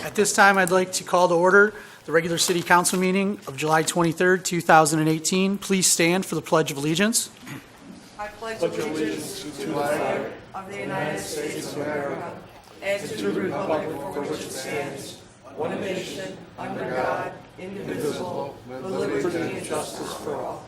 At this time, I'd like to call to order the regular city council meeting of July 23rd, 2018. Please stand for the Pledge of Allegiance. I pledge allegiance to the flag of the United States of America and to the republic for which it stands, one nation, under God, indivisible, with liberty and justice for all.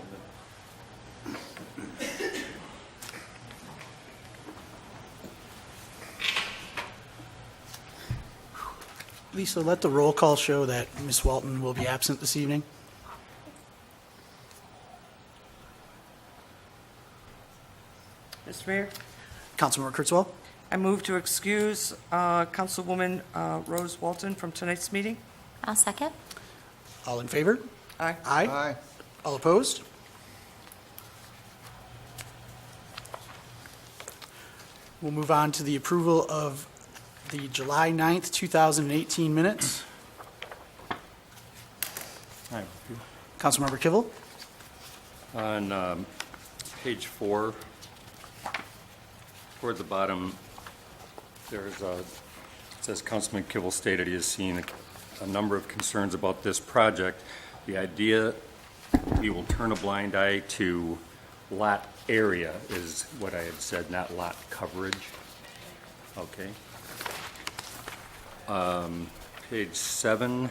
Lisa, let the roll call show that Ms. Walton will be absent this evening. Mr. Mayor, Councilmember Kurtzwell. I move to excuse Councilwoman Rose Walton from tonight's meeting. I'll second. All in favor? Aye. Aye. All opposed? We'll move on to the approval of the July 9th, 2018 minutes. Hi. Councilmember Kivel. On page 4, toward the bottom, it says Councilman Kivel stated he has seen a number of concerns about this project. The idea we will turn a blind eye to lot area is what I had said, not lot coverage. Okay. Page 7,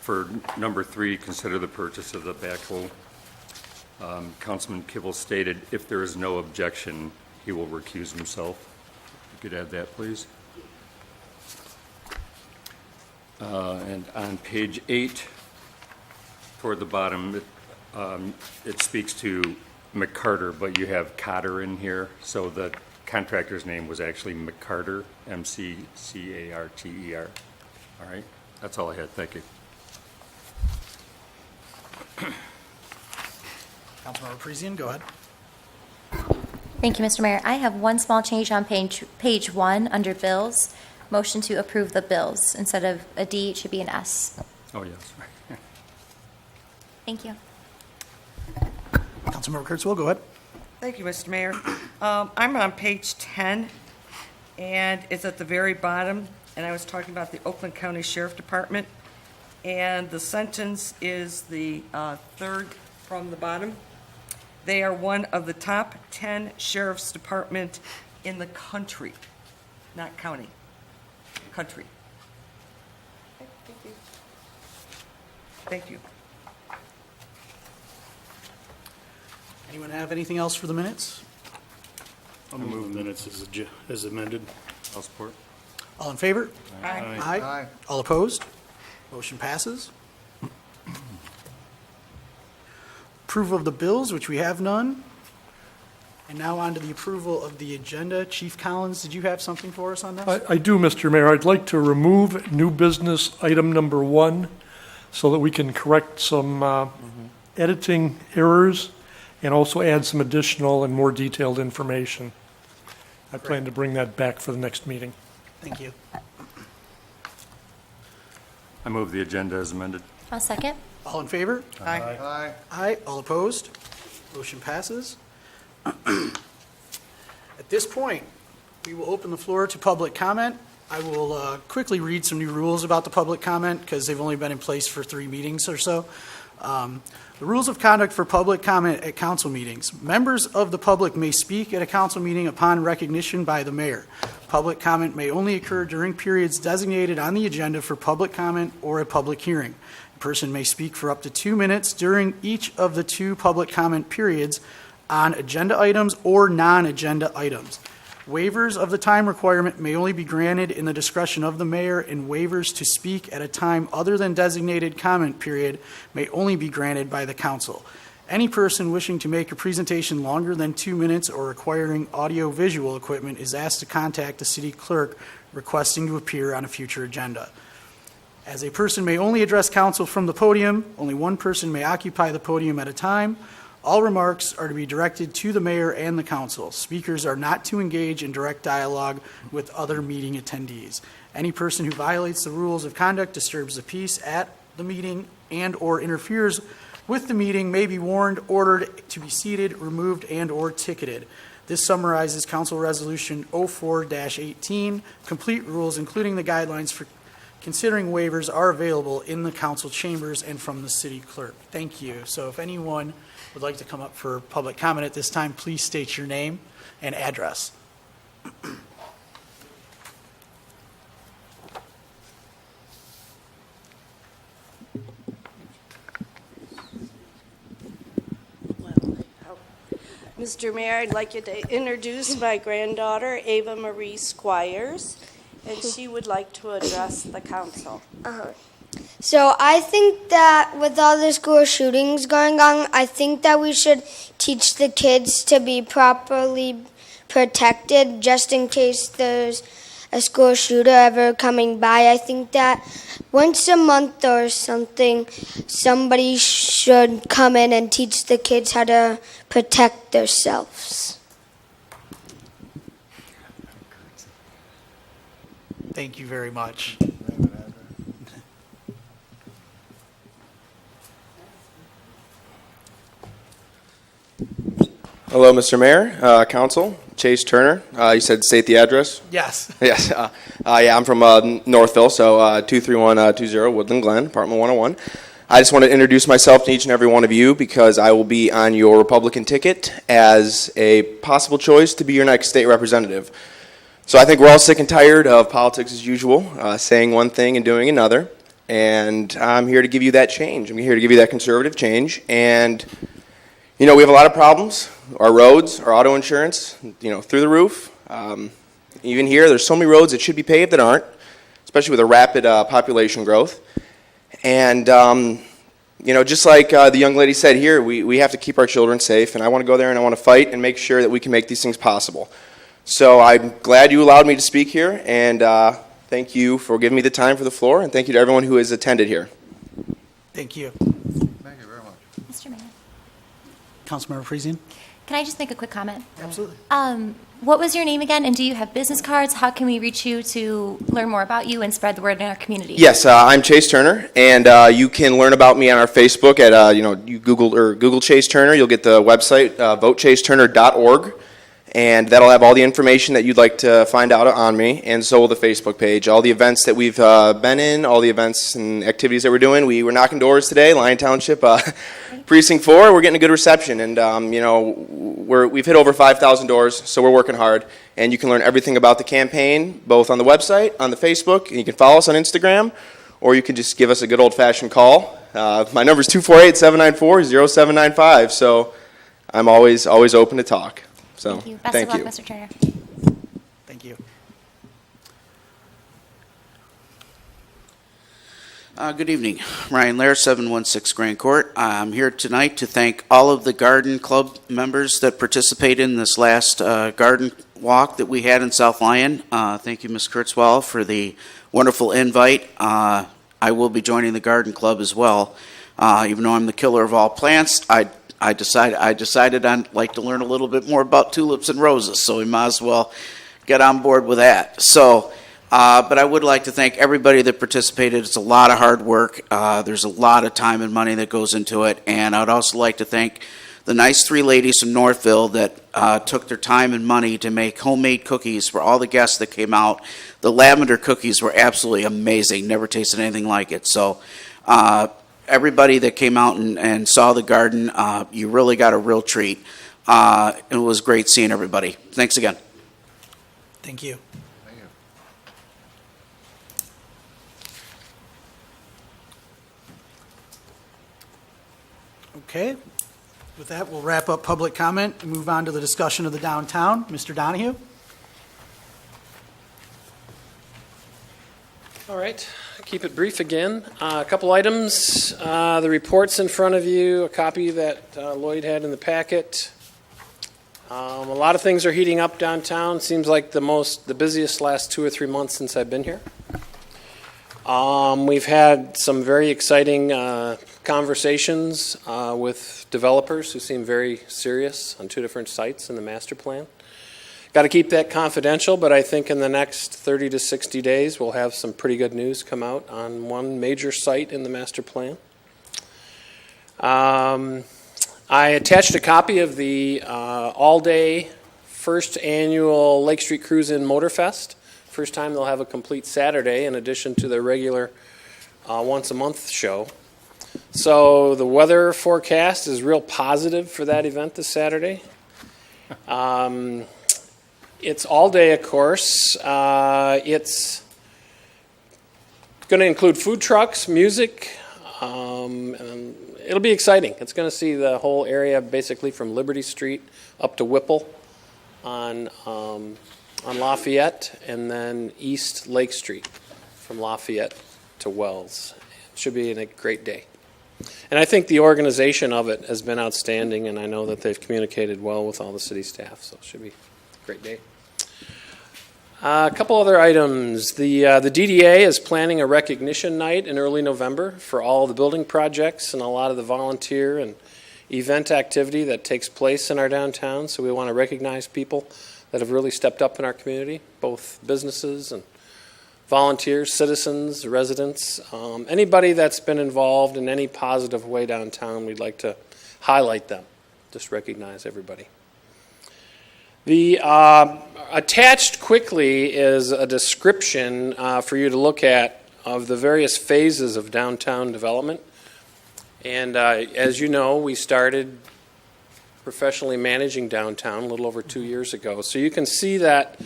for number 3, consider the purchase of the backhoe. Councilman Kivel stated if there is no objection, he will recuse himself. You could add that, please. And on page 8, toward the bottom, it speaks to McCarter, but you have Cotter in here, so the contractor's name was actually McCarter, M-C-C-A-R-T-E-R. All right, that's all I had. Thank you. Councilmember Parisian, go ahead. Thank you, Mr. Mayor. I have one small change on page 1 under bills. Motion to approve the bills. Instead of a D, it should be an S. Oh, yes. Thank you. Councilmember Kurtzwell, go ahead. Thank you, Mr. Mayor. I'm on page 10, and it's at the very bottom, and I was talking about the Oakland County Sheriff Department, and the sentence is the third from the bottom. They are one of the top 10 sheriff's department in the country, not county, country. Thank you. Anyone have anything else for the minutes? I'll move minutes as amended. I'll support. All in favor? Aye. Aye. All opposed? Motion passes. Approval of the bills, which we have none. And now on to the approval of the agenda. Chief Collins, did you have something for us on this? I do, Mr. Mayor. I'd like to remove new business item number 1 so that we can correct some editing errors and also add some additional and more detailed information. I plan to bring that back for the next meeting. Thank you. I move the agenda as amended. I'll second. All in favor? Aye. Aye. All opposed? Motion passes. At this point, we will open the floor to public comment. I will quickly read some new rules about the public comment because they've only been in place for 3 meetings or so. The rules of conduct for public comment at council meetings. Members of the public may speak at a council meeting upon recognition by the mayor. Public comment may only occur during periods designated on the agenda for public comment or a public hearing. A person may speak for up to 2 minutes during each of the 2 public comment periods on agenda items or non-agenda items. Waivers of the time requirement may only be granted in the discretion of the mayor, and waivers to speak at a time other than designated comment period may only be granted by the council. Any person wishing to make a presentation longer than 2 minutes or requiring audio-visual equipment is asked to contact the city clerk requesting to appear on a future agenda. As a person may only address council from the podium, only one person may occupy the podium at a time. All remarks are to be directed to the mayor and the council. Speakers are not to engage in direct dialogue with other meeting attendees. Any person who violates the rules of conduct, disturbs the peace at the meeting, and/or interferes with the meeting may be warned, ordered to be seated, removed, and/or ticketed. This summarizes Council Resolution 04-18. Complete rules, including the guidelines for considering waivers, are available in the council chambers and from the city clerk. Thank you. So if anyone would like to come up for public comment at this time, please state your name and address. Mr. Mayor, I'd like you to introduce my granddaughter, Ava Marie Squires, and she would like to address the council. So I think that with all the school shootings going on, I think that we should teach the kids to be properly protected just in case there's a school shooter ever coming by. I think that once a month or something, somebody should come in and teach the kids how to protect themselves. Thank you very much. Hello, Mr. Mayor, Council, Chase Turner. You said state the address? Yes. Yes. Yeah, I'm from Northville, so 23120 Woodland Glen, apartment 101. I just want to introduce myself to each and every one of you because I will be on your Republican ticket as a possible choice to be your next state representative. So I think we're all sick and tired of politics as usual, saying one thing and doing another. And I'm here to give you that change. I'm here to give you that conservative change. And you know, we have a lot of problems. Our roads, our auto insurance, through the roof. Even here, there's so many roads that should be paved that aren't, especially with a rapid population growth. And, just like the young lady said here, we have to keep our children safe. And I want to go there and I want to fight and make sure that we can make these things possible. So I'm glad you allowed me to speak here. And thank you for giving me the time for the floor. And thank you to everyone who has attended here. Thank you. Thank you very much. Mr. Mayor, Councilmember Friesian? can I just make a quick comment? Absolutely. What was your name again, and do you have business cards? How can we reach you to learn more about you and spread the word in our community? Yes, I'm Chase Turner, and you can learn about me on our Facebook at you Google Chase Turner. You'll get the website votechaseturner.org, and that'll have all the information that you'd like to find out on me, and so will the Facebook page. All the events that we've been in, all the events and activities that we're doing. We were knocking doors today, Lyon Township, Precinct 4. We're getting a good reception, and we've hit over 5,000 doors, so we're working hard. And you can learn everything about the campaign, both on the website, on the Facebook, and you can follow us on Instagram, or you can just give us a good old-fashioned call. My number is 248-794-0795, so I'm always open to talk. So, Thank you. Best thank of luck, you. Mr. Turner. Thank you. Good evening. Ryan Lair, 716 Grand Court. I'm here tonight to thank all of the Garden Club members that participated in this last garden walk that we had in South Lyon. Thank you, Ms. Kurtzwell, for the wonderful invite. I will be joining the Garden Club as well. Even though I'm the killer of all plants, I decided I'd like to learn a little bit more about tulips and roses, so we might as well get on board with that. So. But I would like to thank everybody that participated. It's a lot of hard work. There's a lot of time and money that goes into it. And I would also like to thank the nice three ladies from Northville that took their time and money to make homemade cookies for all the guests that came out. The lavender cookies were absolutely amazing. Never tasted anything like it. So everybody that came out and saw the garden, you really got a real treat. It was great seeing everybody. Thanks again. Thank you. Okay. With that, we'll wrap up public comment and move on to the discussion of the downtown. Mr. Donahue? All right, keep it brief again. A couple items. The report's in front of you, a copy that Lloyd had in the packet. A lot of things are heating up downtown. Seems like the busiest last 2 or 3 months since I've been here. We've had some very exciting conversations with developers who seem very serious on 2 different sites in the master plan. Got to keep that confidential, but I think in the next 30 to 60 days we'll have some pretty good news come out on one major site in the master plan. I attached a copy of the all-day first annual Lake Street Cruise In Motorfest. First time they'll have a complete Saturday in addition to their regular once-a-month show. So the weather forecast is real positive for that event this Saturday. It's all day, of course. It's going to include food trucks, music, and it'll be exciting. It's going to see the whole area basically from Liberty Street up to Whipple on Lafayette, and then East Lake Street from Lafayette to Wells. It should be a great day. And I think the organization of it has been outstanding, and I know that they've communicated well with all the city staff, so it should be a great day. A couple other items. The DDA is planning a recognition night in early November for all the building projects and a lot of the volunteer and event activity that takes place in our downtown. So we want to recognize people that have really stepped up in our community, both businesses and volunteers, citizens, residents. Anybody that's been involved in any positive way downtown, we'd like to highlight them. Just recognize everybody. The attached quickly is a description for you to look at of the various phases of downtown development. And as you know, we started professionally managing downtown a little over 2 years ago. So you can see that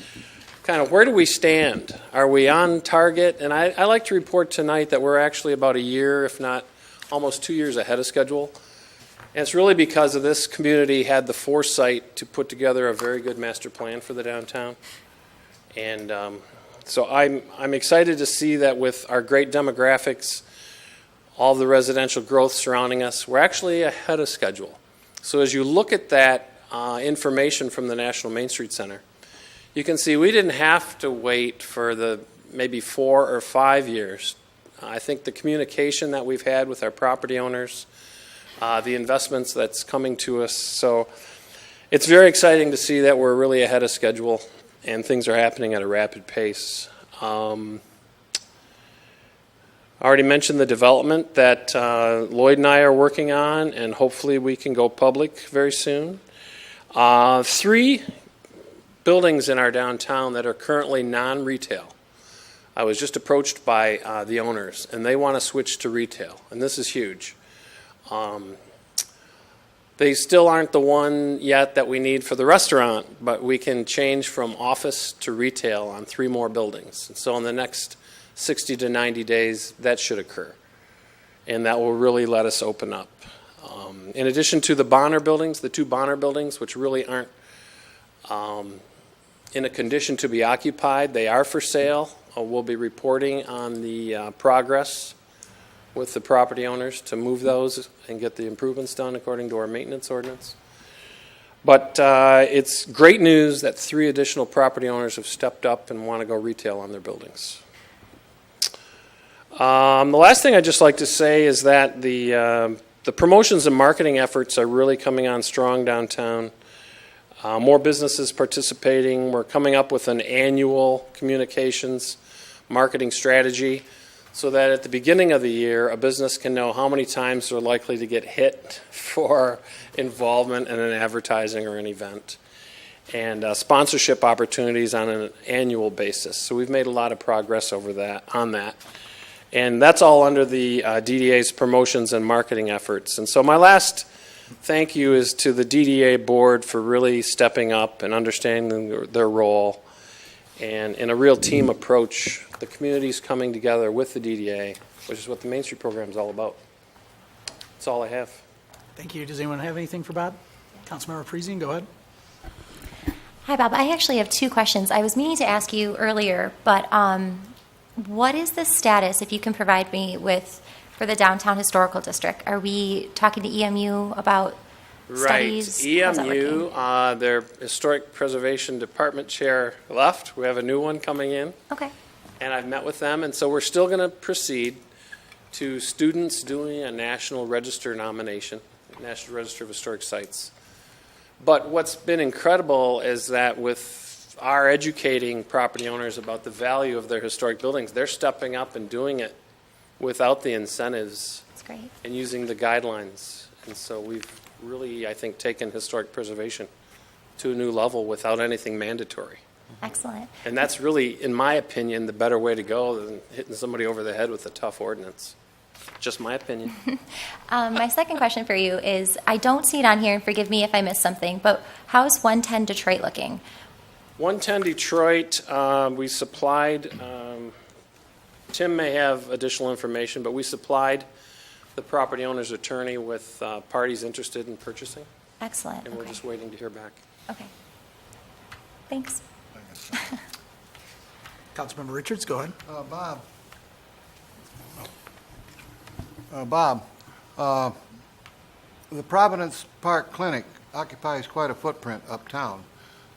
kind of where do we stand? Are we on target? And I like to report tonight that we're actually about a year, if not almost 2 years ahead of schedule. And it's really because of this community had the foresight to put together a very good master plan for the downtown. And so I'm excited to see that with our great demographics, all the residential growth surrounding us, we're actually ahead of schedule. So as you look at that information from the National Main Street Center, you can see we didn't have to wait for the maybe 4 or 5 years. I think the communication that we've had with our property owners, the investments that's coming to us. So it's very exciting to see that we're really ahead of schedule and things are happening at a rapid pace. I already mentioned the development that Lloyd and I are working on, and hopefully we can go public very soon. 3 buildings in our downtown that are currently non-retail. I was just approached by the owners, and they want to switch to retail, and this is huge. They still aren't the one yet that we need for the restaurant, but we can change from office to retail on 3 more buildings. And so in the next 60 to 90 days, that should occur. And that will really let us open up. In addition to the Bonner buildings, the 2 Bonner buildings, which really aren't in a condition to be occupied, they are for sale. We'll be reporting on the progress with the property owners to move those and get the improvements done according to our maintenance ordinance. But it's great news that 3 additional property owners have stepped up and want to go retail on their buildings. The last thing I'd just like to say is that the promotions and marketing efforts are really coming on strong downtown. More businesses participating. We're coming up with an annual communications marketing strategy so that at the beginning of the year, a business can know how many times they're likely to get hit for involvement in an advertising or an event, and sponsorship opportunities on an annual basis. So we've made a lot of progress on that. And that's all under the DDA's promotions and marketing efforts. And so my last thank you is to the DDA board for really stepping up and understanding their role. And in a real team approach, the community's coming together with the DDA, which is what the Main Street program is all about. That's all I have. Thank you. Does anyone have anything for Bob? Councilmember Parisian, go ahead. Hi, Bob. I actually have 2 questions. I was meaning to ask you earlier, but what is the status, if you can provide me with, for the Downtown Historical District? Are we talking to EMU about studies? Right. How's that EMU, working? their Historic Preservation Department chair left. We have a new one coming in. Okay. And I've met with them, and so we're still going to proceed to students doing a National Register nomination, National Register of Historic Sites. But what's been incredible is that with our educating property owners about the value of their historic buildings, they're stepping up and doing it without the incentives. That's great. And using the guidelines. And so we've really, I think, taken historic preservation to a new level without anything mandatory. Excellent. And that's really, in my opinion, the better way to go than hitting somebody over the head with a tough ordinance. Just my opinion. My second question for you is, I don't see it on here, and forgive me if I missed something, but how's 110 Detroit looking? 110 Detroit, we supplied, Tim may have additional information, but we supplied the property owner's attorney with parties interested in purchasing, Excellent. and we're Okay. just waiting to hear back. Okay. Thanks. Councilmember Richards, go ahead. Bob, the Providence Park Clinic occupies quite a footprint uptown,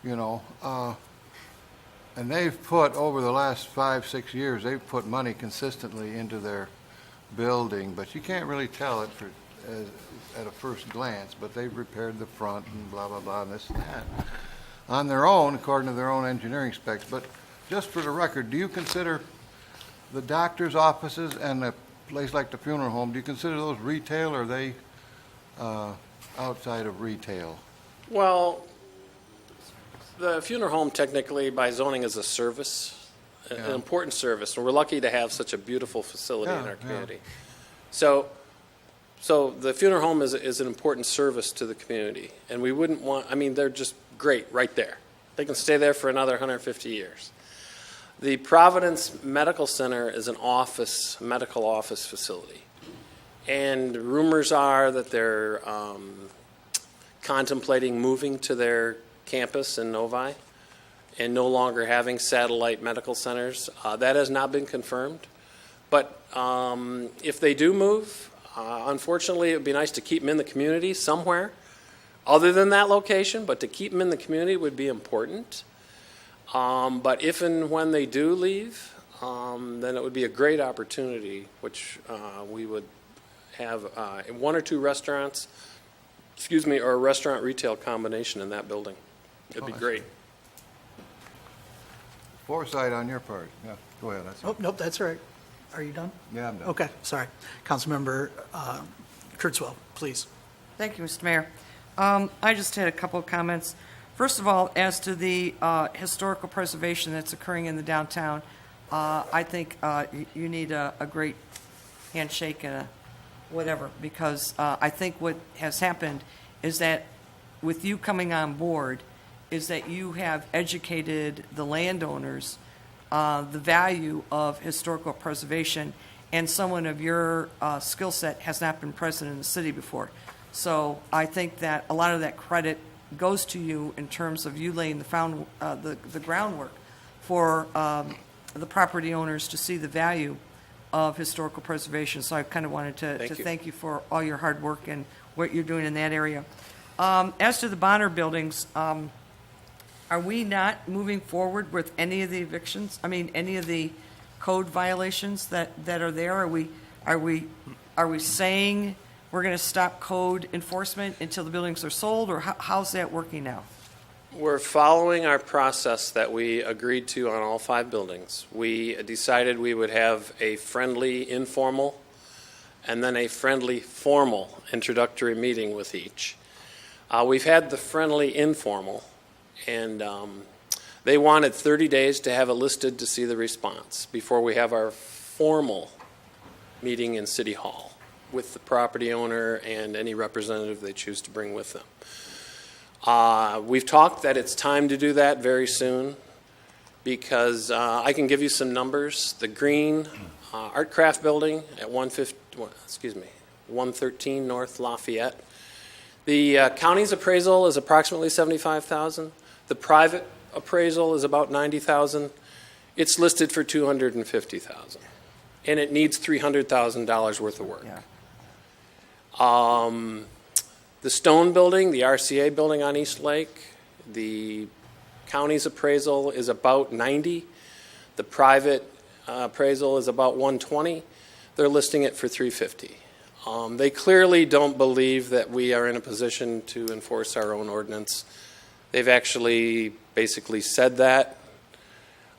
you know, and they've put, over the last 5-6 years, they've put money consistently into their building, but you can't really tell it at a first glance, but they've repaired the front and blah, blah, blah, and this and that, on their own, according to their own engineering specs. But just for the record, do you consider the doctor's offices and a place like the funeral home, do you consider those retail, or are they outside of retail? Well, the funeral home technically by zoning is a service, an important service, and we're lucky to have such a beautiful facility in our community. So the funeral home is an important service to the community, and we wouldn't want, I mean, they're just great right there. They can stay there for another 150 years. The Providence Medical Center is an medical office facility. And rumors are that they're contemplating moving to their campus in Novi and no longer having satellite medical centers. That has not been confirmed. But if they do move, unfortunately, it would be nice to keep them in the community somewhere other than that location, but to keep them in the community would be important. But if and when they do leave, then it would be a great opportunity, which we would have 1 or 2 restaurants, or a restaurant retail combination in that building. It'd be great. Foresight on your part. Yeah, go ahead. Oh, nope, that's all right. Are you done? Yeah, I'm done. Okay, sorry. Councilmember Kurtzwell, please. Thank you, Mr. Mayor. I just had a couple of comments. First of all, as to the historical preservation that's occurring in the downtown, I think you need a great handshake and a whatever, because I think what has happened is that with you coming on board, is that you have educated the landowners the value of historical preservation, and someone of your skill set has not been present in the city before. So I think that a lot of that credit goes to you in terms of you laying the groundwork for the property owners to see the value of historical preservation. So I kind of wanted to thank you for all your hard work and what you're doing in that area. As to the Bonner buildings, are we not moving forward with any of the evictions? I mean, any of the code violations that are there? Are we saying we're going to stop code enforcement until the buildings are sold, or how's that working now? We're following our process that we agreed to on all 5 buildings. We decided we would have a friendly, informal, and then a friendly, formal introductory meeting with each. We've had the friendly, informal, and they wanted 30 days to have it listed to see the response before we have our formal meeting in City Hall with the property owner and any representative they choose to bring with them. We've talked that it's time to do that very soon, because I can give you some numbers. The green art craft building at 113 North Lafayette. The county's appraisal is approximately $75,000. The private appraisal is about $90,000. It's listed for $250,000, and it needs $300,000 worth of work. Yeah. The Stone Building, the RCA building on East Lake, the county's appraisal is about $90,000. The private appraisal is about $120,000. They're listing it for $350,000. They clearly don't believe that we are in a position to enforce our own ordinance. They've actually basically said that.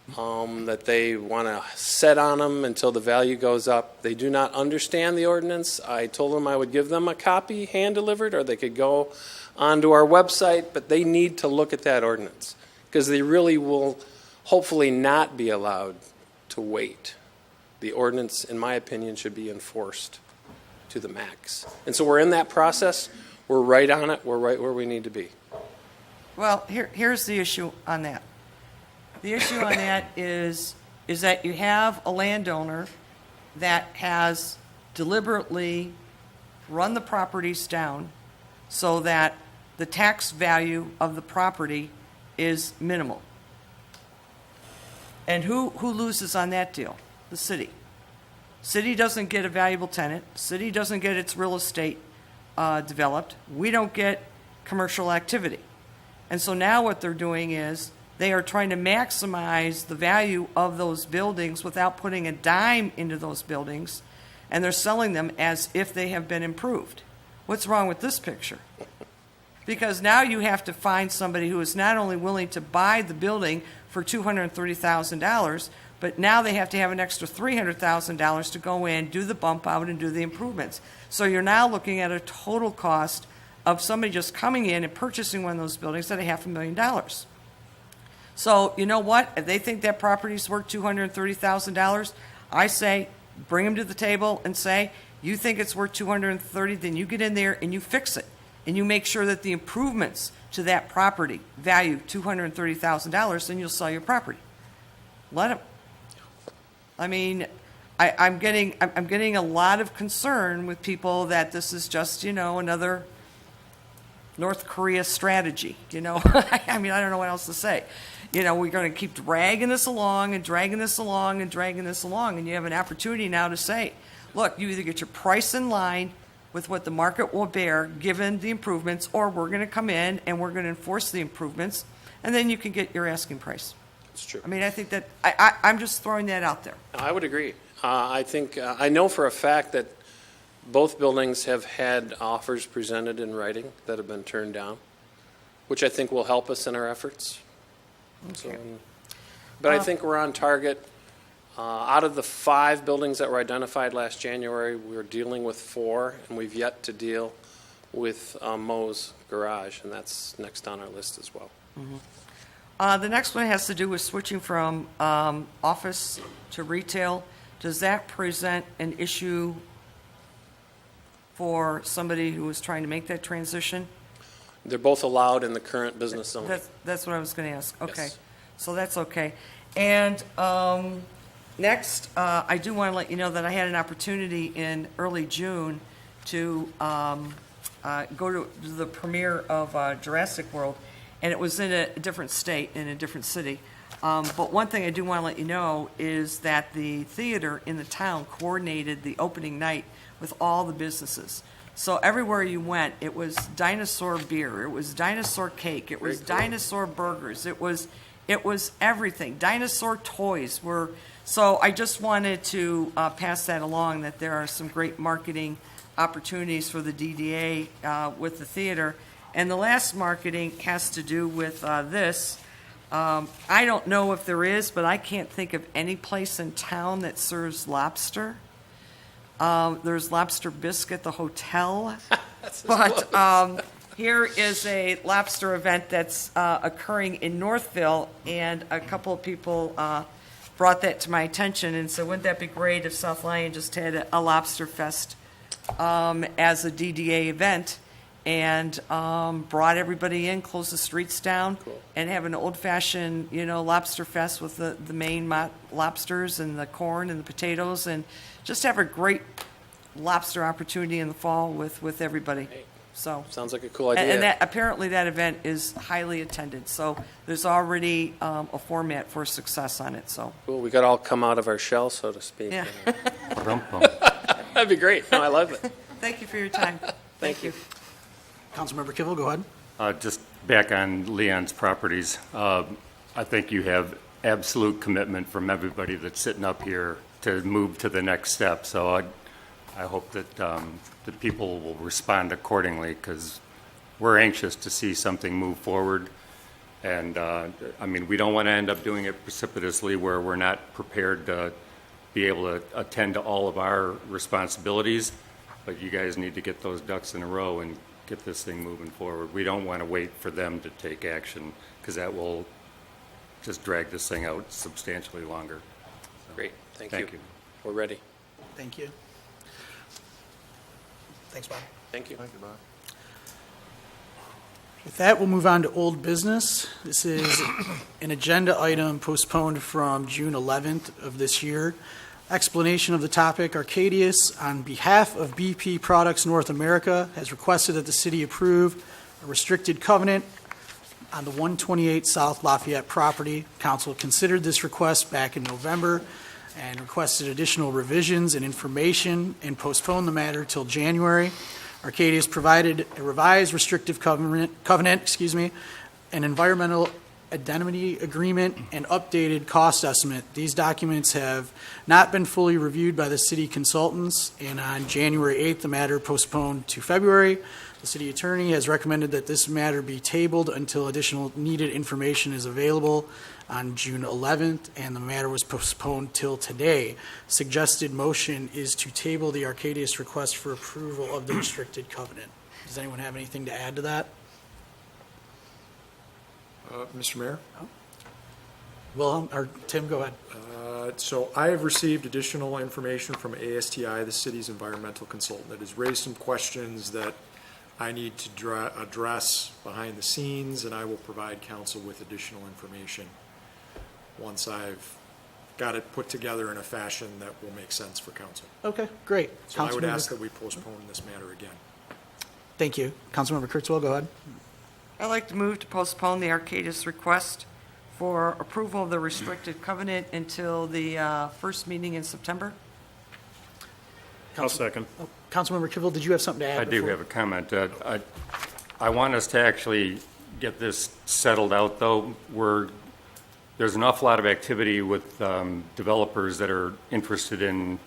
that they want to set on them until the value goes up. They do not understand the ordinance. I told them I would give them a copy hand-delivered, or they could go onto our website, but they need to look at that ordinance, because they really will hopefully not be allowed to wait. The ordinance, in my opinion, should be enforced to the max. And so we're in that process. We're right on it. We're right where we need to be. Well, here's the issue on that. The issue on that is that you have a landowner that has deliberately run the properties down so that the tax value of the property is minimal. And who loses on that deal? The city. City doesn't get a valuable tenant. City doesn't get its real estate developed. We don't get commercial activity. And so now what they're doing is they are trying to maximize the value of those buildings without putting a dime into those buildings, and they're selling them as if they have been improved. What's wrong with this picture? Because now you have to find somebody who is not only willing to buy the building for $230,000, but now they have to have an extra $300,000 to go in, do the bump out, and do the improvements. So you're now looking at a total cost of somebody just coming in and purchasing one of those buildings at $500,000. So you know what? If they think that property's worth $230,000, I say bring them to the table and say, you think it's worth $230,000, then you get in there and you fix it. And you make sure that the improvements to that property value $230,000, then you'll sell your property. Let them. I mean, I'm getting a lot of concern with people that this is just, another North Korea strategy, I mean, I don't know what else to say. We're going to keep dragging this along and dragging this along and dragging this along, and you have an opportunity now to say, look, you either get your price in line with what the market will bear given the improvements, or we're going to come in and we're going to enforce the improvements, and then you can get your asking price. That's true. I mean, I think that, I'm just throwing that out there. I would agree. I think, I know for a fact that both buildings have had offers presented in writing that have been turned down, which I think will help us in our efforts. Okay. But I think we're on target. Out of the 5 buildings that were identified last January, we're dealing with 4, and we've yet to deal with Mo's Garage, and that's next on our list as well. The next one has to do with switching from office to retail. Does that present an issue for somebody who is trying to make that transition? They're both allowed in the current business zone. That's what I was going to ask. Okay. Yes. So that's okay. And next, I do want to let you know that I had an opportunity in early June to go to the premiere of Jurassic World, and it was in a different state, in a different city. But one thing I do want to let you know is that the theater in the town coordinated the opening night with all the businesses. So everywhere you went, it was dinosaur beer, it was dinosaur cake, it was dinosaur burgers, it was everything. Dinosaur toys were. So I just wanted to pass that along, that there are some great marketing opportunities for the DDA with the theater. And the last marketing has to do with this. I don't know if there is, but I can't think of any place in town that serves lobster. There's lobster bisque at the hotel. But here is a lobster event that's occurring in Northville, and a couple of people brought that to my attention and said, wouldn't that be great if South Lyon just had a lobster fest as a DDA event, and brought everybody in, closed the streets down, and have an old-fashioned, lobster fest with the main lobsters and the corn and the potatoes, and just have a great lobster opportunity in the fall with everybody. So sounds like a cool idea. And that, apparently that event is highly attended. So there's already a format for success on it. So cool. We got to all come out of our shell, so to speak. yeah. That'd be great. No, I love it. Thank you for your time. Thank you. Councilmember Kivel, go ahead. Just back on Leon's properties, I think you have absolute commitment from everybody that's sitting up here to move to the next step. So I hope that the people will respond accordingly, because we're anxious to see something move forward. And, I mean, we don't want to end up doing it precipitously where we're not prepared to be able to attend to all of our responsibilities, but you guys need to get those ducks in a row and get this thing moving forward. We don't want to wait for them to take action, because that will just drag this thing out substantially longer. Great, thank Thank you. you. We're ready. Thank you. Thanks, Bob. Thank you. Thank you, Bob. With that, we'll move on to old business. This is an agenda item postponed from June 11th of this year. Explanation of the topic: Arcadius, on behalf of BP Products North America, has requested that the city approve a restricted covenant on the 128 South Lafayette property. Council considered this request back in November and requested additional revisions and information and postponed the matter till January. Arcadius provided a revised restrictive covenant, an environmental indemnity agreement, and updated cost estimate. These documents have not been fully reviewed by the city consultants, and on January 8th, the matter postponed to February. The city attorney has recommended that this matter be tabled until additional needed information is available on June 11th, and the matter was postponed till today. Suggested motion is to table the Arcadius request for approval of the restricted covenant. Does anyone have anything to add to that? Mr. Mayor? Wilhelm, or Tim, go ahead. So I have received additional information from ASTI, the city's environmental consultant, that has raised some questions that I need to address behind the scenes, and I will provide council with additional information once I've got it put together in a fashion that will make sense for council. Okay, great. So I would Councilmember- ask that we postpone this matter again. Thank you. Councilmember Kurtzwell, go ahead. I'd like to move to postpone the Arcadis request for approval of the restricted covenant until the first meeting in September. I'll second. Councilmember Kivel, did you have something to add? I do have a comment. I want us to actually get this settled out, though. There's an awful lot of activity with developers that are interested in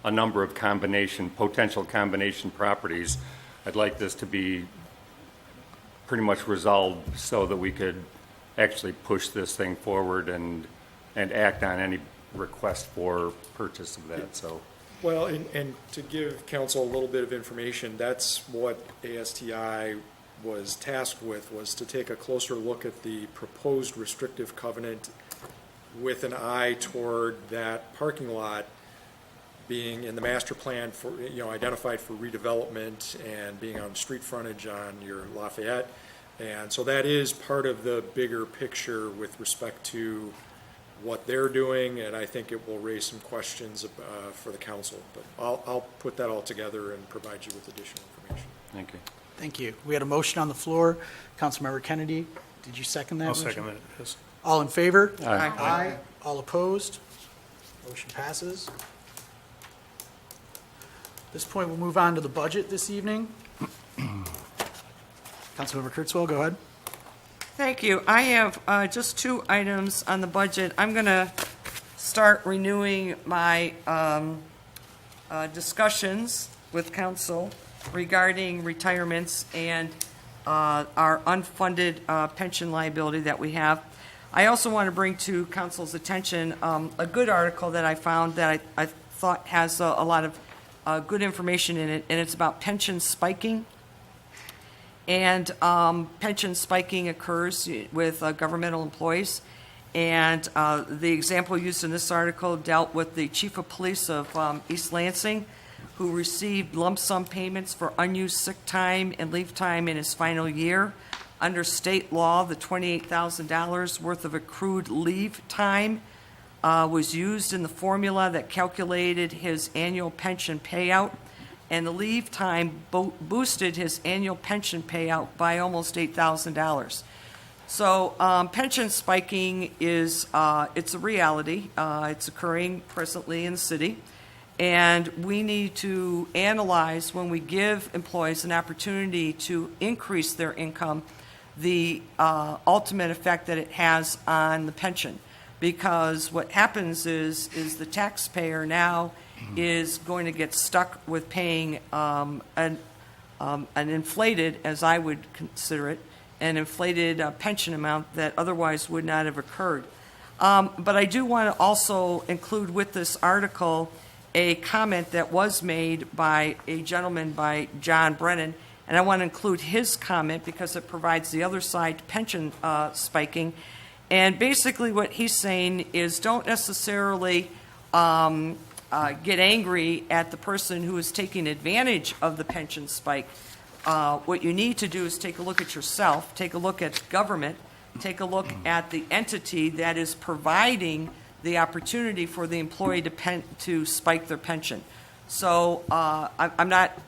a number of potential combination properties. I'd like this to be pretty much resolved so that we could actually push this thing forward and act on any request for purchase of that, so. Well, and to give council a little bit of information, that's what ASTI was tasked with, was to take a closer look at the proposed restrictive covenant with an eye toward that parking lot being in the master plan for, identified for redevelopment and being on street frontage on your Lafayette. And so that is part of the bigger picture with respect to what they're doing, and I think it will raise some questions for the council. But I'll put that all together and provide you with additional information. Thank you. Thank you. We had a motion on the floor. Councilmember Kennedy, did you second that? I'll motion? second that, yes. All in favor? Aye. Aye. All opposed? Motion passes. At this point, we'll move on to the budget this evening. Councilmember Kurtzwell, go ahead. Thank you. I have just two items on the budget. I'm going to start renewing my discussions with council regarding retirements and our unfunded pension liability that we have. I also want to bring to council's attention a good article that I found that I thought has a lot of good information in it, and it's about pension spiking. And pension spiking occurs with governmental employees. And the example used in this article dealt with the chief of police of East Lansing, who received lump sum payments for unused sick time and leave time in his final year. Under state law, the $28,000 worth of accrued leave time was used in the formula that calculated his annual pension payout. And the leave time boosted his annual pension payout by almost $8,000. So pension spiking is it's a reality. It's occurring presently in the city, and we need to analyze, when we give employees an opportunity to increase their income, the ultimate effect that it has on the pension. Because what happens is the taxpayer now is going to get stuck with paying an inflated, as I would consider it, an inflated pension amount that otherwise would not have occurred. But I do want to also include with this article a comment that was made by a gentleman by John Brennan, and I want to include his comment because it provides the other side pension spiking. And basically what he's saying is don't necessarily get angry at the person who is taking advantage of the pension spike. What you need to do is take a look at yourself, take a look at government, take a look at the entity that is providing the opportunity for the employee to spike their pension. So I'm not,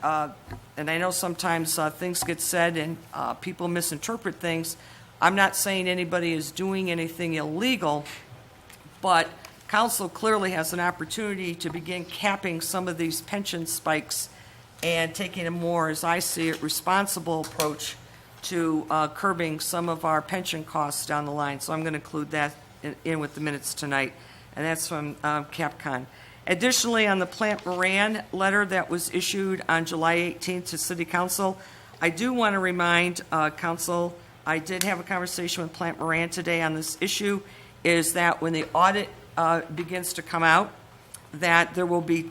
and I know sometimes things get said and people misinterpret things. I'm not saying anybody is doing anything illegal, but council clearly has an opportunity to begin capping some of these pension spikes and taking a more, as I see it, responsible approach to curbing some of our pension costs down the line. So I'm going to include that in with the minutes tonight, and that's from CapCon. Additionally, on the Plant Moran letter that was issued on July 18th to City Council, I do want to remind Council, I did have a conversation with Plant Moran today on this issue, is that when the audit begins to come out, that there will be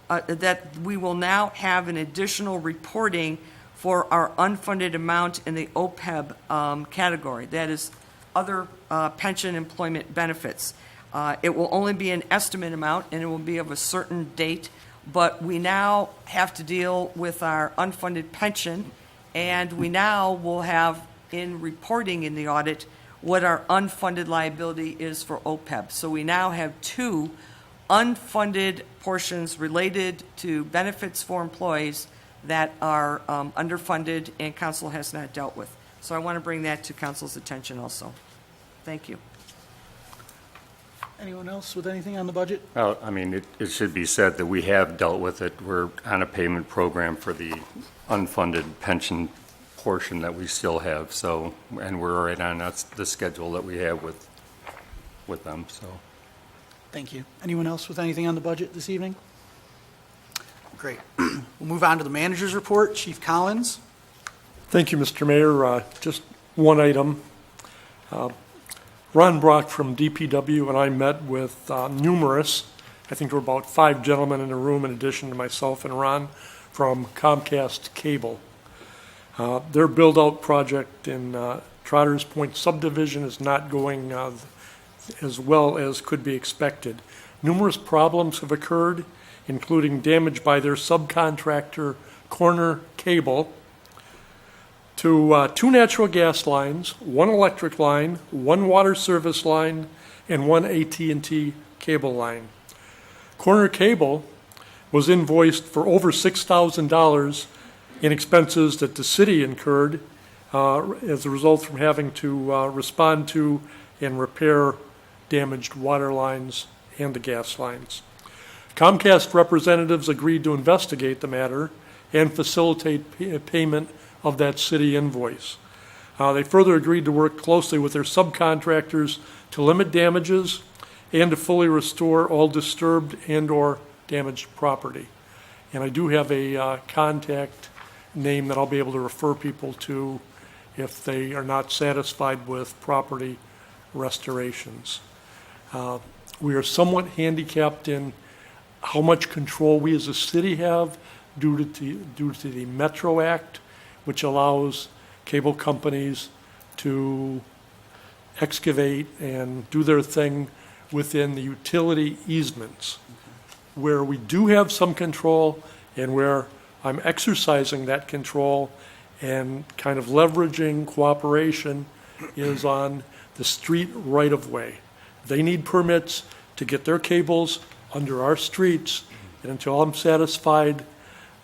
that we will now have an additional reporting for our unfunded amount in the OPEB category. That is other pension employment benefits. It will only be an estimate amount, and it will be of a certain date, but we now have to deal with our unfunded pension, and we now will have in reporting in the audit what our unfunded liability is for OPEB. So we now have two unfunded portions related to benefits for employees that are underfunded and council has not dealt with. So I want to bring that to council's attention also. Thank you. Anyone else with anything on the budget? Well, I mean, it should be said that we have dealt with it. We're on a payment program for the unfunded pension portion that we still have, so, and we're right on the schedule that we have with them, so. Thank you. Anyone else with anything on the budget this evening? Great. We'll move on to the manager's report. Chief Collins. Thank you, Mr. Mayor. Just one item. Ron Brock from DPW and I met with numerous, I think there were about 5 gentlemen in the room in addition to myself and Ron, from Comcast Cable. Their build-out project in Trotter's Point subdivision is not going as well as could be expected. Numerous problems have occurred, including damage by their subcontractor, Corner Cable, to 2 natural gas lines, 1 electric line, 1 water service line, and 1 AT&T cable line. Corner Cable was invoiced for over $6,000 in expenses that the city incurred as a result from having to respond to and repair damaged water lines and the gas lines. Comcast representatives agreed to investigate the matter and facilitate payment of that city invoice. They further agreed to work closely with their subcontractors to limit damages and to fully restore all disturbed and/or damaged property. And I do have a contact name that I'll be able to refer people to if they are not satisfied with property restorations. We are somewhat handicapped in how much control we as a city have due to the Metro Act, which allows cable companies to excavate and do their thing within the utility easements. Where we do have some control and where I'm exercising that control and kind of leveraging cooperation is on the street right-of-way. They need permits to get their cables under our streets, and until I'm satisfied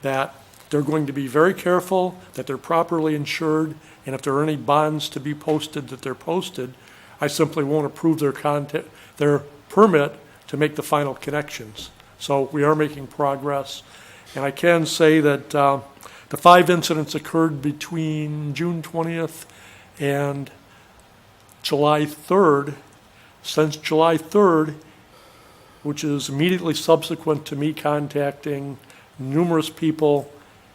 that they're going to be very careful, that they're properly insured, and if there are any bonds to be posted, that they're posted, I simply won't approve their permit to make the final connections. So we are making progress, and I can say that the 5 incidents occurred between June 20th and July 3rd. Since July 3rd, which is immediately subsequent to me contacting numerous people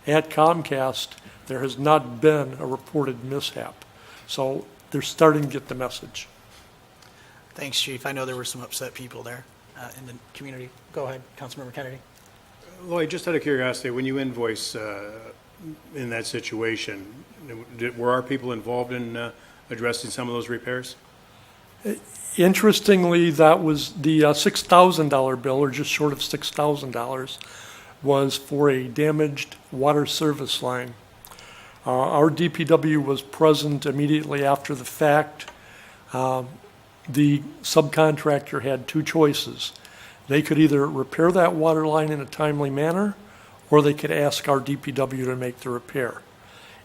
at Comcast, There has not been a reported mishap. So they're starting to get the message. Thanks, Chief. I know there were some upset people there in the community. Go ahead, Councilmember Kennedy. Lloyd, just out of curiosity, when you invoice in that situation, were our people involved in addressing some of those repairs? Interestingly, that was the $6,000 bill, or just short of $6,000, was for a damaged water service line. Our DPW was present immediately after the fact. The subcontractor had two choices. They could either repair that water line in a timely manner, or they could ask our DPW to make the repair.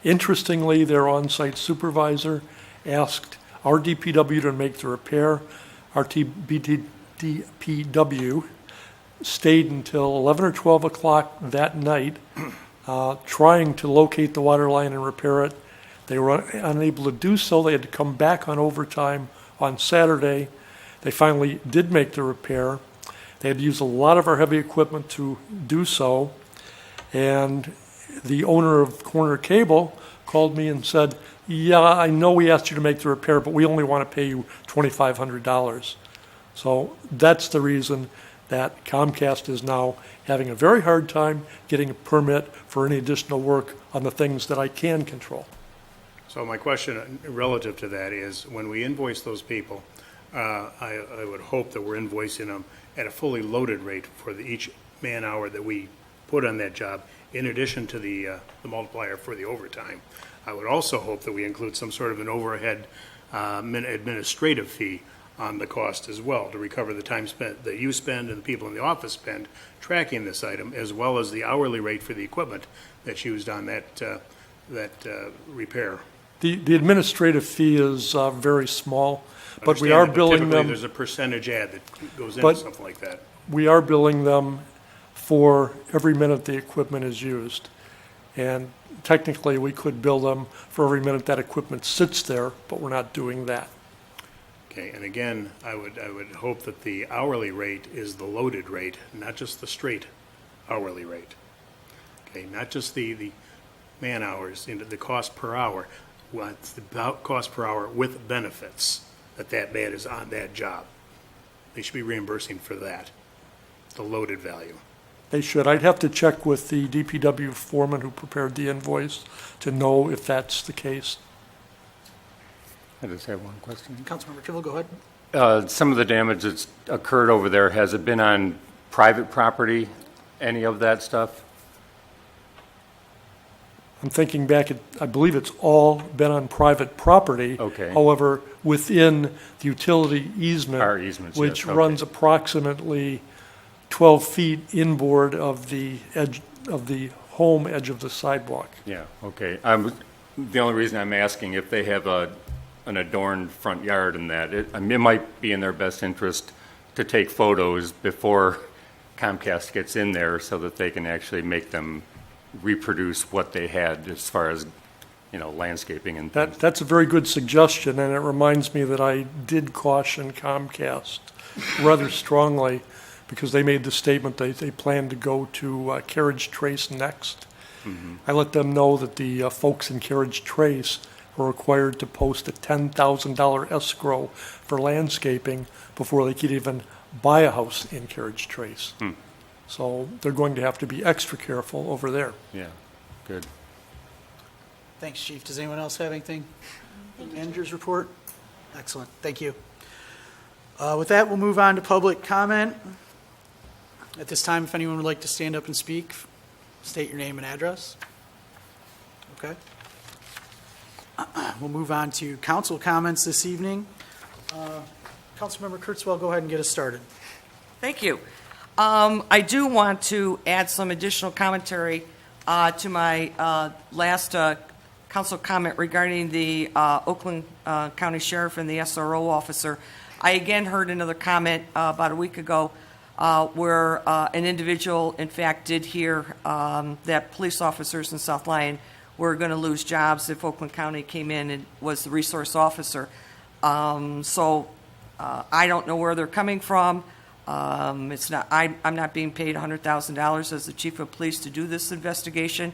Interestingly, their on-site supervisor asked our DPW to make the repair. Our DPW stayed until 11 or 12 o'clock that night trying to locate the water line and repair it. They were unable to do so. They had to come back on overtime on Saturday. They finally did make the repair. They had to use a lot of our heavy equipment to do so. And the owner of Corner Cable called me and said, yeah, I know we asked you to make the repair, but we only want to pay you $2,500. So that's the reason that Comcast is now having a very hard time getting a permit for any additional work on the things that I can control. So my question relative to that is, when we invoice those people, I would hope that we're invoicing them at a fully loaded rate for each man hour that we put on that job, in addition to the multiplier for the overtime. I would also hope that we include some sort of an overhead administrative fee on the cost as well, to recover the time spent that you spend and the people in the office spend tracking this item, as well as the hourly rate for the equipment that's used on that repair. The administrative fee is very small, but we Understand are that, billing typically them. there's a percentage add that goes into But- something like that. We are billing them for every minute the equipment is used. And technically, we could bill them for every minute that equipment sits there, but we're not doing that. Okay, and again, I would hope that the hourly rate is the loaded rate, not just the straight hourly rate. Okay, not just the man hours, into the cost per hour. What's the cost per hour with benefits that man is on that job? They should be reimbursing for that, the loaded value. They should. I'd have to check with the DPW foreman who prepared the invoice to know if that's the case. I just have one question. Councilmember Kivel, go ahead. Some of the damage that's occurred over there, has it been on private property, any of that stuff? I'm thinking back, I believe it's all been on private property. Okay. However, within the utility easement. Our easements, Which yes, okay. runs approximately 12 feet inboard of the edge of the home edge of the sidewalk. Yeah, okay. The only reason I'm asking, if they have an adorned front yard and that, it might be in their best interest to take photos before Comcast gets in there so that they can actually make them reproduce what they had as far as, landscaping and things. That's a very good suggestion, and it reminds me that I did caution Comcast rather strongly, because they made the statement that they plan to go to Carriage Trace next. Mm-hmm. I let them know that the folks in Carriage Trace were required to post a $10,000 escrow for landscaping before they could even buy a house in Carriage Trace. So they're going to have to be extra careful over there. Yeah, good. Thanks, Chief. Does anyone else have anything? Manager's report? Excellent. Thank you. With that, we'll move on to public comment. At this time, if anyone would like to stand up and speak, state your name and address. Okay. We'll move on to council comments this evening. Councilmember Kurtzwell, go ahead and get us started. Thank you. I do want to add some additional commentary to my last council comment regarding the Oakland County Sheriff and the SRO officer. I again heard another comment about a week ago where an individual, in fact, did hear that police officers in South Lyon were going to lose jobs if Oakland County came in and was the resource officer. So I don't know where they're coming from. It's not. I'm not being paid $100,000 as the chief of police to do this investigation.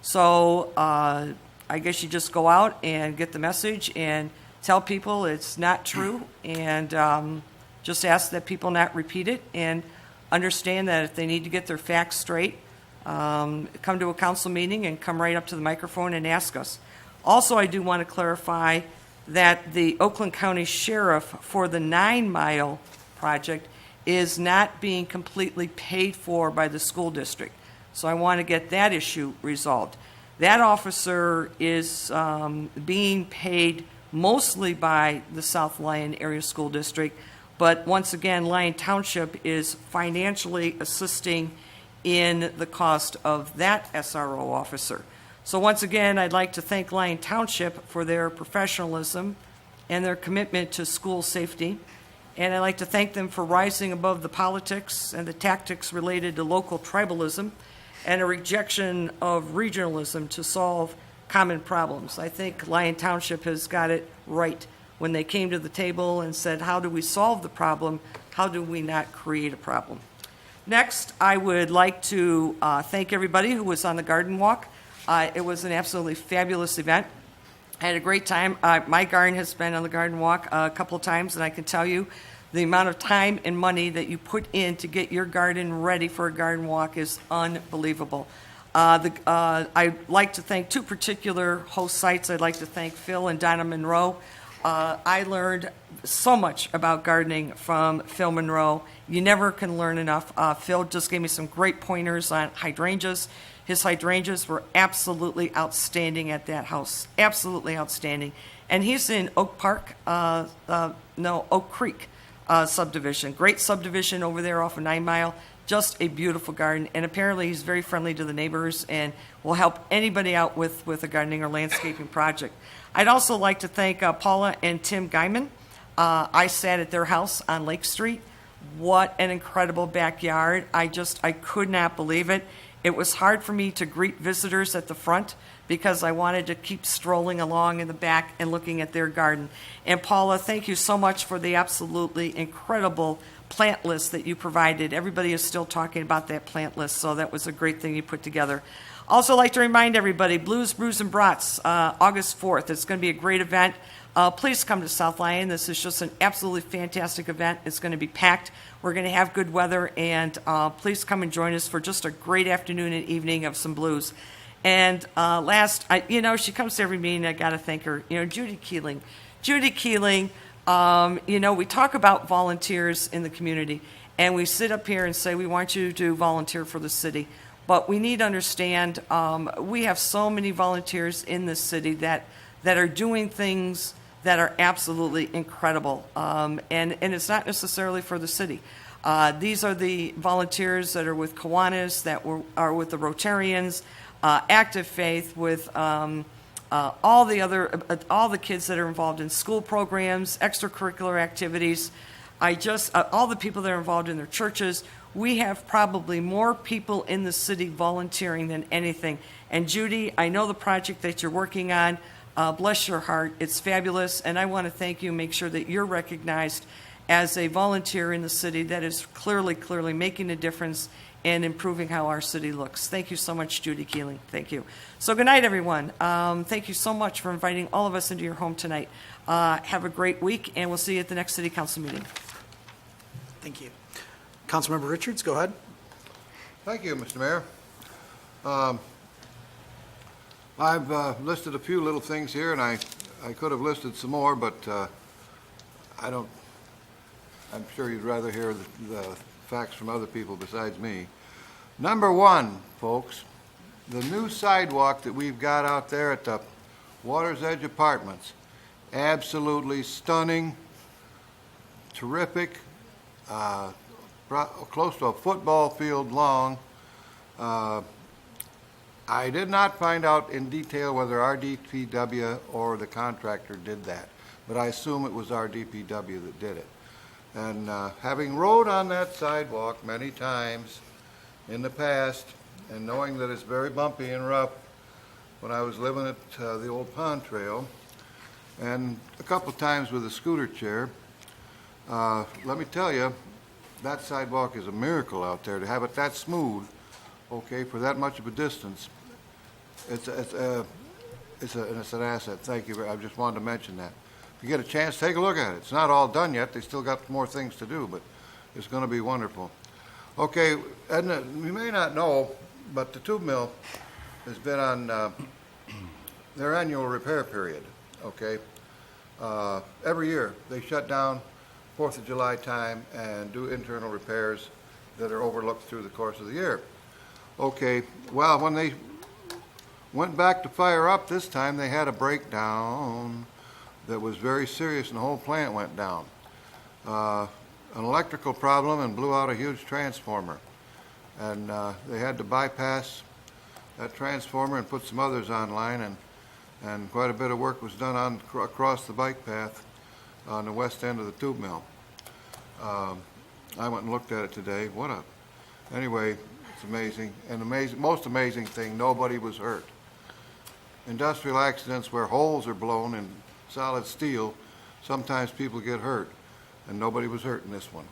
So I guess you just go out and get the message and tell people it's not true, and just ask that people not repeat it, and understand that if they need to get their facts straight, come to a council meeting and come right up to the microphone and ask us. Also, I do want to clarify that the Oakland County Sheriff for the 9 Mile project is not being completely paid for by the school district. So I want to get that issue resolved. That officer is being paid mostly by the South Lyon Area School District, but once again, Lyon Township is financially assisting in the cost of that SRO officer. So once again, I'd like to thank Lyon Township for their professionalism and their commitment to school safety. And I'd like to thank them for rising above the politics and the tactics related to local tribalism and a rejection of regionalism to solve common problems. I think Lyon Township has got it right when they came to the table and said, how do we solve the problem? How do we not create a problem? Next, I would like to thank everybody who was on the garden walk. It was an absolutely fabulous event. I had a great time. My garden has been on the garden walk a couple of times, and I can tell you the amount of time and money that you put in to get your garden ready for a garden walk is unbelievable. I'd like to thank 2 particular host sites. I'd like to thank Phil and Donna Monroe. I learned so much about gardening from Phil Monroe. You never can learn enough. Phil just gave me some great pointers on hydrangeas. His hydrangeas were absolutely outstanding at that house, absolutely outstanding. And he's in Oak Creek subdivision. Great subdivision over there off of 9 Mile. Just a beautiful garden. And apparently he's very friendly to the neighbors and will help anybody out with a gardening or landscaping project. I'd also like to thank Paula and Tim Guyman. I sat at their house on Lake Street. What an incredible backyard. I could not believe it. It was hard for me to greet visitors at the front because I wanted to keep strolling along in the back and looking at their garden. And Paula, thank you so much for the absolutely incredible plant list that you provided. Everybody is still talking about that plant list, so that was a great thing you put together. Also like to remind everybody, Blues, Brews, and Brats, August 4th. It's going to be a great event. Please come to South Lyon. This is just an absolutely fantastic event. It's going to be packed. We're going to have good weather, and please come and join us for just a great afternoon and evening of some blues. And last, she comes to every meeting. I got to thank her. Judy Keeling. Judy Keeling, we talk about volunteers in the community, and we sit up here and say we want you to volunteer for the city. But we need to understand we have so many volunteers in this city that are doing things that are absolutely incredible. And it's not necessarily for the city. These are the volunteers that are with Kiwanis, that are with the Rotarians, Active Faith, with all the kids that are involved in school programs, extracurricular activities. All the people that are involved in their churches. We have probably more people in the city volunteering than anything. And Judy, I know the project that you're working on. Bless your heart. It's fabulous. And I want to thank you and make sure that you're recognized as a volunteer in the city that is clearly making a difference and improving how our city looks. Thank you so much, Judy Keeling. Thank you. So good night, everyone. Thank you so much for inviting all of us into your home tonight. Have a great week, and we'll see you at the next city council meeting. Thank you. Councilmember Richards, go ahead. Thank you, Mr. Mayor. I've listed a few little things here, and I could have listed some more, but I'm sure you'd rather hear the facts from other people besides me. Number 1, folks, the new sidewalk that we've got out there at the Water's Edge Apartments, absolutely stunning, terrific, close to a football field long. I did not find out in detail whether our DPW or the contractor did that, but I assume it was our DPW that did it. And having rode on that sidewalk many times in the past, and knowing that it's very bumpy and rough when I was living at the old Pond Trail, and a couple of times with a scooter chair, let me tell you, that sidewalk is a miracle out there. To have it that smooth, okay, for that much of a distance, it's an asset. Thank you. I just wanted to mention that. If you get a chance, take a look at it. It's not all done yet. They still got more things to do, but it's going to be wonderful. Okay, Edna, you may not know, but the tube mill has been on their annual repair period, okay? Every year, they shut down 4th of July time and do internal repairs that are overlooked through the course of the year. Okay, well, when they went back to fire up this time, they had a breakdown that was very serious and the whole plant went down. An electrical problem and blew out a huge transformer. And they had to bypass that transformer and put some others online, and quite a bit of work was done across the bike path on the west end of the tube mill. I went and looked at it today. Anyway, it's amazing. And most amazing thing, nobody was hurt. Industrial accidents where holes are blown in solid steel, sometimes people get hurt, and nobody was hurt in this one.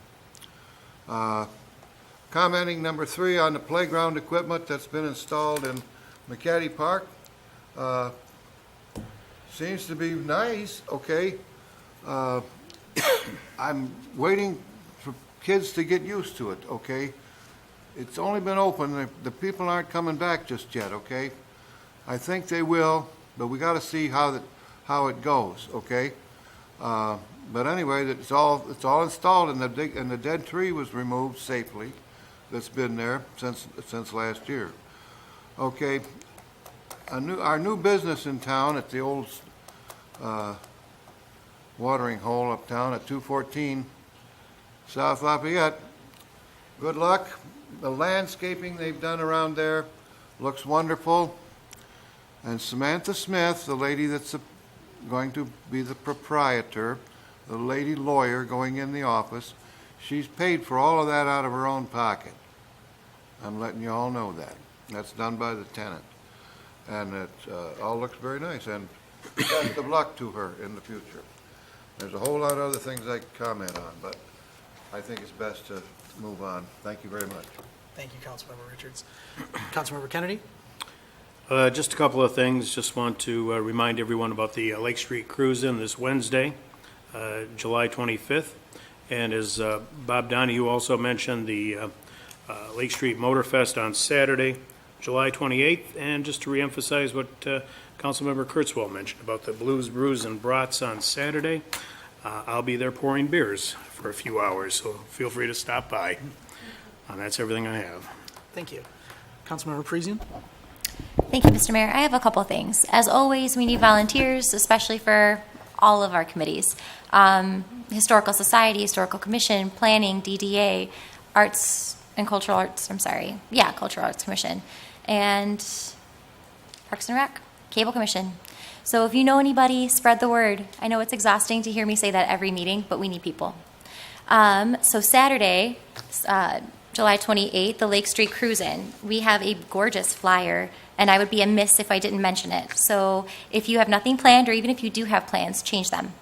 Commenting number 3 on the playground equipment that's been installed in McCaddy Park. Seems to be nice, okay. I'm waiting for kids to get used to it, okay. It's only been open, the people aren't coming back just yet, okay. I think they will, but we got to see how it goes, okay. But anyway, it's all installed, and the dead tree was removed safely. That's been there since last year. Okay, our new business in town at the old watering hole uptown at 214 South Lafayette. Good luck. The landscaping they've done around there looks wonderful. And Samantha Smith, the lady that's going to be the proprietor, the lady lawyer going in the office, she's paid for all of that out of her own pocket. I'm letting you all know that. That's done by the tenant. And it all looks very nice. And best of luck to her in the future. There's a whole lot of other things I could comment on, but I think it's best to move on. Thank you very much. Thank you, Councilmember Richards. Councilmember Kennedy? Just a couple of things. Just want to remind everyone about the Lake Street Cruise-In this Wednesday, July 25th. And as Bob Donahue also mentioned, the Lake Street Motorfest on Saturday, July 28th. And just to reemphasize what Councilmember Kurtzwell mentioned about the Blues, Brews, and Brats on Saturday, I'll be there pouring beers for a few hours, so feel free to stop by. And that's everything I have. Thank you. Councilmember Parisian? Thank you, Mr. Mayor. I have a couple things. As always, we need volunteers, especially for all of our committees. Historical Society, Historical Commission, Planning, DDA, Cultural Arts Commission, and Parks and Rec, Cable Commission. So if you know anybody, spread the word. I know it's exhausting to hear me say that every meeting, but we need people. So Saturday, July 28th, the Lake Street Cruise-In. We have a gorgeous flyer, and I would be amiss if I didn't mention it. So if you have nothing planned, or even if you do have plans, change them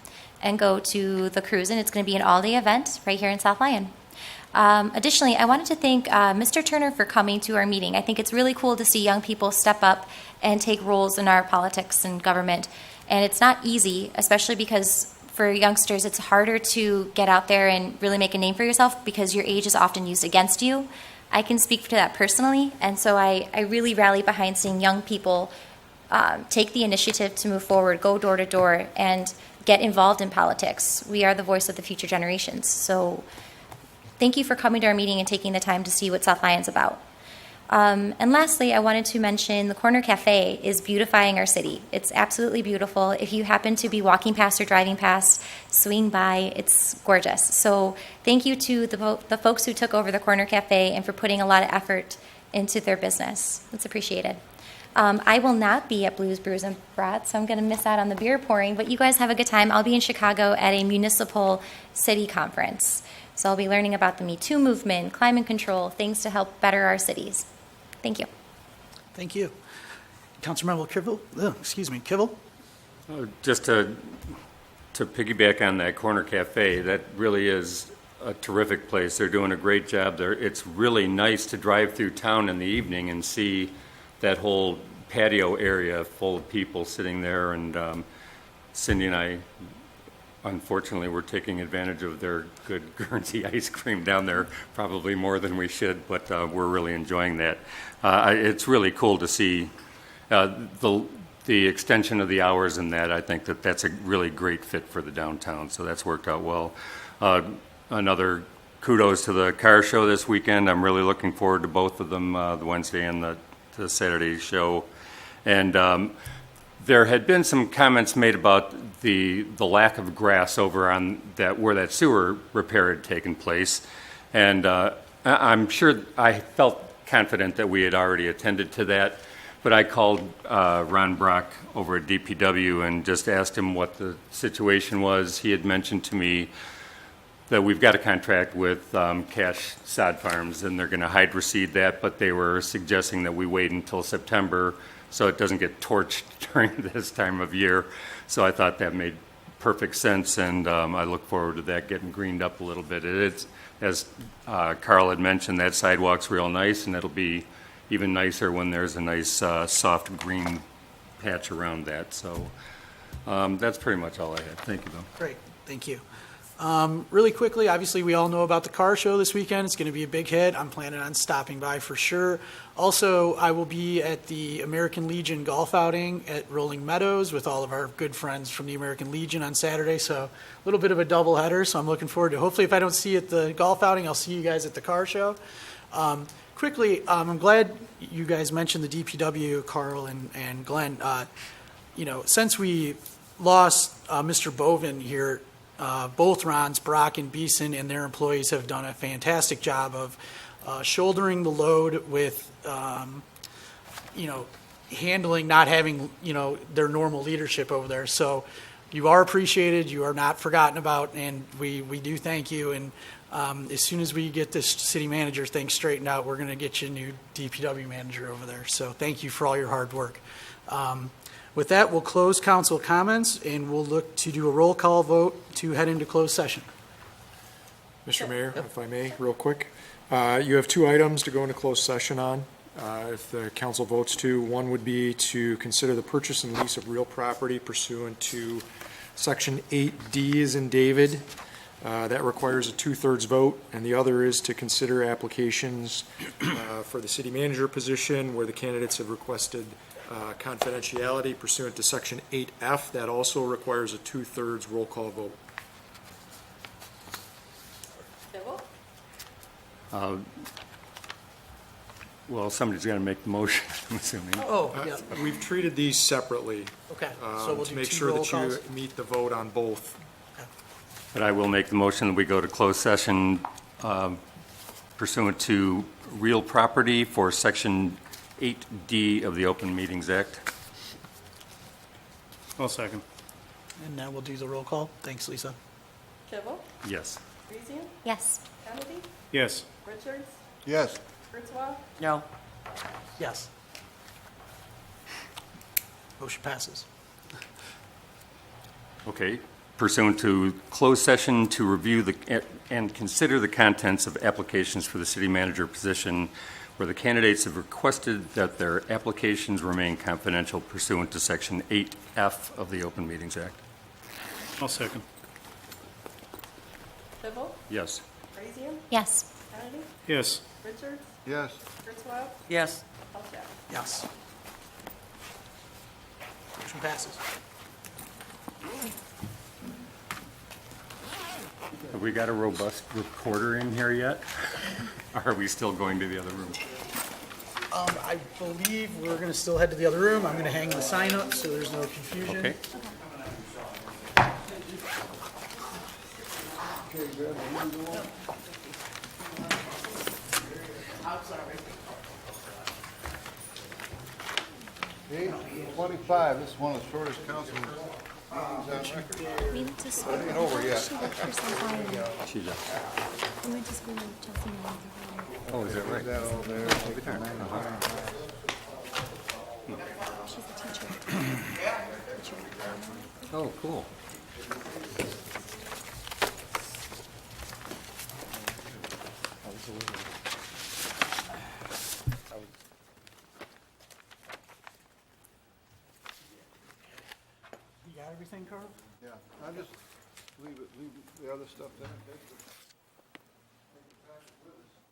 and go to the Cruise-In. It's going to be an all-day event right here in South Lyon. Additionally, I wanted to thank Mr. Turner for coming to our meeting. I think it's really cool to see young people step up and take roles in our politics and government. And it's not easy, especially because for youngsters, it's harder to get out there and really make a name for yourself because your age is often used against you. I can speak to that personally, and so I really rally behind seeing young people take the initiative to move forward, go door to door, and get involved in politics. We are the voice of the future generations. So thank you for coming to our meeting and taking the time to see what South Lyon's about. And lastly, I wanted to mention the Corner Cafe is beautifying our city. It's absolutely beautiful. If you happen to be walking past or driving past, swing by. It's gorgeous. So thank you to the folks who took over the Corner Cafe and for putting a lot of effort into their business. It's appreciated. I will not be at Blues, Brews, and Brats, so I'm going to miss out on the beer pouring, but you guys have a good time. I'll be in Chicago at a municipal city conference. So I'll be learning about the Me Too movement, climate control, things to help better our cities. Thank you. Thank you. Councilmember Kivel? Just to piggyback on that Corner Cafe, that really is a terrific place. They're doing a great job there. It's really nice to drive through town in the evening and see that whole patio area full of people sitting there, and Cindy and I, unfortunately, we're taking advantage of their good Guernsey ice cream down there, probably more than we should, but we're really enjoying that. It's really cool to see the extension of the hours in that. I think that that's a really great fit for the downtown, so that's worked out well. Another kudos to the car show this weekend. I'm really looking forward to both of them, the Wednesday and the Saturday show. And there had been some comments made about the lack of grass over on that where that sewer repair had taken place, and I'm sure I felt confident that we had already attended to that, but I called Ron Brock over at DPW and just asked him what the situation was. He had mentioned to me that we've got a contract with Cash Sod Farms, and they're going to hydroseed that, but they were suggesting that we wait until September so it doesn't get torched during this time of year. So I thought that made perfect sense, and I look forward to that getting greened up a little bit. It's, as Carl had mentioned, that sidewalk's real nice, and it'll be even nicer when there's a nice soft green patch around that. So that's pretty much all I had. Thank you, Bill. Great, thank you. Really quickly, obviously, we all know about the car show this weekend. It's going to be a big hit. I'm planning on stopping by for sure. Also, I will be at the American Legion golf outing at Rolling Meadows with all of our good friends from the American Legion on Saturday. So a little bit of a doubleheader, so I'm looking forward to, hopefully if I don't see you at the golf outing, I'll see you guys at the car show. Quickly, I'm glad you guys mentioned the DPW, Carl and Glenn. Since we lost Mr. Bovin here, both Rons, Brock and Beeson, and their employees have done a fantastic job of shouldering the load with, handling, not having, their normal leadership over there. So you are appreciated, you are not forgotten about, and we do thank you. And as soon as we get this city manager thing straightened out, we're going to get you a new DPW manager over there. So thank you for all your hard work. With that, we'll close council comments, and we'll look to do a roll call vote to head into closed session. Mr. Mayor, if I may, real quick. You have two items to go into closed session on. If the council votes to, one would be to consider the purchase and lease of real property pursuant to Section 8D as in David. That requires a 2/3 vote, and the other is to consider applications for the city manager position where the candidates have requested confidentiality pursuant to Section 8F. That also requires a 2/3 roll call vote. Well, somebody's going to make the motion, I'm assuming. We've treated these separately Okay, so we'll to do make two sure roll that you calls. meet the vote on both. But I will make the motion that we go to closed session pursuant to real property for Section 8D of the Open Meetings Act. I'll second. And now we'll do the roll call. Thanks, Lisa. Kibble? Yes. Parisian? Yes. Kennedy? Yes. Richards? Yes. Kurzweil? No. Yes. Motion passes. Okay. Pursuant to closed session to review and consider the contents of applications for the city manager position where the candidates have requested that their applications remain confidential pursuant to Section 8F of the Open Meetings Act. I'll second. Kibble? Yes. Parisian? Yes. Kennedy? Yes. Richards? Yes. Kurzweil? Yes. Alcheck? Yes. Motion passes. Have we got a robust recorder in here yet? Or are we still going to the other room? I believe we're going to still head to the other room. I'm going to hang the sign up so there's no confusion. Okay. Eight 25, this is one of the shortest council meetings on record. We went to school. It ain't over yet. She worked for some time. She does. We went to school with Chelsea and I. Oh, is that right? That all there. She's a teacher. Oh, cool. sign, Carl? Yeah, I just leave the other stuff there. Take the packet with us.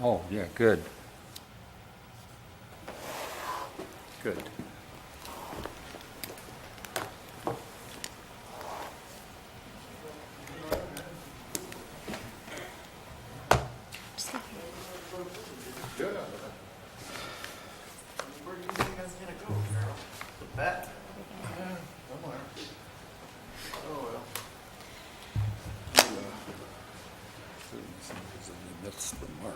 Oh, yeah, good. Good. That's the mark.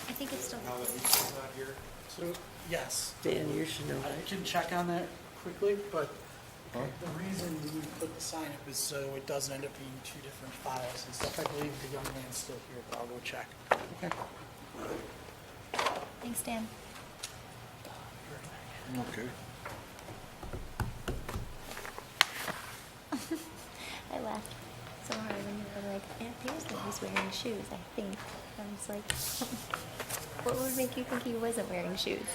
I think it's still. So, yes. Dan, you should know I can check on that quickly, but the reason we put the sign up is so it doesn't end up being two different files and stuff. I believe the young man's still here, but I'll go check. Thanks, Dan. Okay. I laughed so hard when you were like, Aunt Pearson was wearing shoes, I think. I was like, what would make you think he wasn't wearing shoes?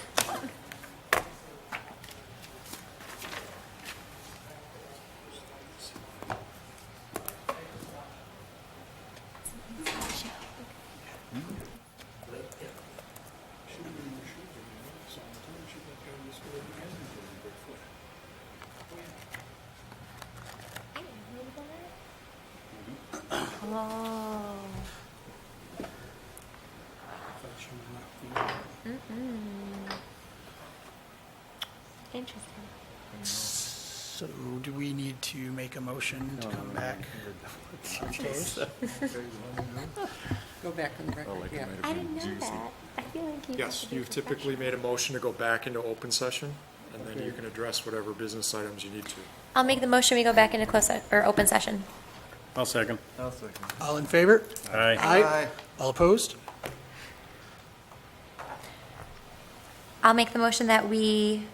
Oh. Interesting. So do we need to make a motion to come back? Go back on the record, yeah. I didn't know that. I feel like you. Yes, you've typically made a motion to go back into open session, and then you can address whatever business items you need to. I'll make the motion. We go back into or open session. I'll second. All in favor? Aye. Aye. All opposed? I'll make the motion that we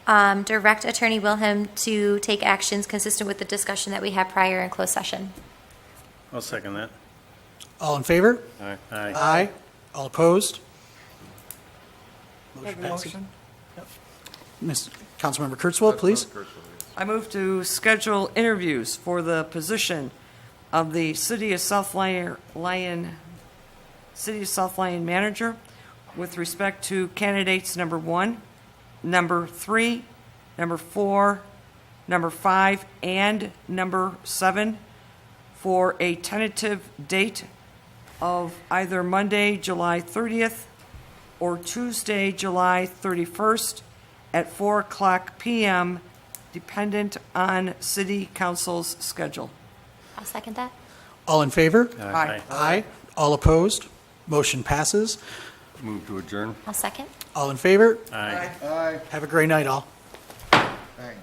direct Attorney Wilhelm to take actions consistent with the discussion that we had prior in closed session. I'll second that. All in favor? Aye. Aye. Aye. All opposed? Have Motion a passes. motion? Miss Councilmember Kurtzwell, please. I move to schedule interviews for the position of the City of South Lyon manager with respect to candidates number 1, number 3, number 4, number 5, and number 7 for a tentative date of either Monday, July 30th or Tuesday, July 31st at 4:00 p.m., dependent on City Council's schedule. I'll second that. All in favor? Aye. Aye. All opposed? Motion passes. Move to adjourn. I'll second. All in favor? Aye. Aye. Have a great night, all. Thanks.